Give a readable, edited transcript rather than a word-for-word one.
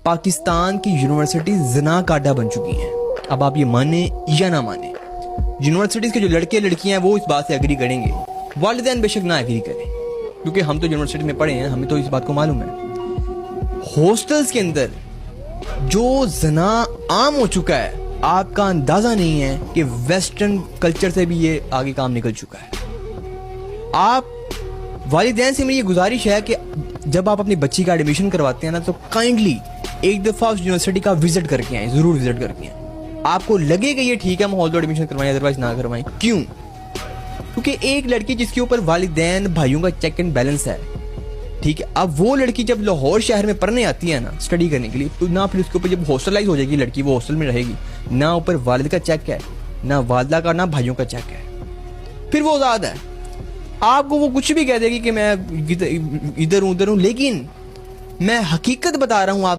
پاکستان کی یونیورسٹی زنا کاڈا بن چکی ہیں. اب آپ یہ مانیں یا نہ مانیں, یونیورسٹیز کے جو لڑکے لڑکیاں ہیں وہ اس بات سے ایگری کریں گے, والدین بے شک نہ ایگری کریں, کیونکہ ہم تو یونیورسٹی میں پڑھے ہیں, ہمیں تو اس بات کو معلوم ہے. ہاسٹلز کے اندر جو زنا عام ہو چکا ہے, آپ کا اندازہ نہیں ہے کہ ویسٹرن کلچر سے بھی یہ آگے کام نکل چکا ہے. آپ والدین سے میری یہ گزارش ہے کہ جب آپ اپنی بچی کا ایڈمیشن کرواتے ہیں نا, تو کائنڈلی ایک دفعہ اس یونیورسٹی کا وزٹ کر کے آئیں, ضرور وزٹ کر کے آئیں. آپ کو لگے کہ یہ ٹھیک ہے ماحول تو ایڈمیشن کروائیں, ادروائز نہ کروائیں. کیوں؟ کیونکہ ایک لڑکی جس کے اوپر والدین بھائیوں کا چیک اینڈ بیلنس ہے, ٹھیک ہے, اب وہ لڑکی جب لاہور شہر میں پڑھنے آتی ہے نا اسٹڈی کرنے کے لیے, تو نہ پھر اس کے اوپر جب ہاسٹلائز ہو جائے گی لڑکی, وہ ہاسٹل میں رہے گی, نہ اوپر والد کا چیک ہے, نہ والدہ کا, نہ بھائیوں کا چیک ہے, پھر وہ آزاد ہے. آپ کو وہ کچھ بھی کہہ دے گی کہ میں ادھر ہوں ادھر ہوں, لیکن میں حقیقت بتا رہا ہوں آپ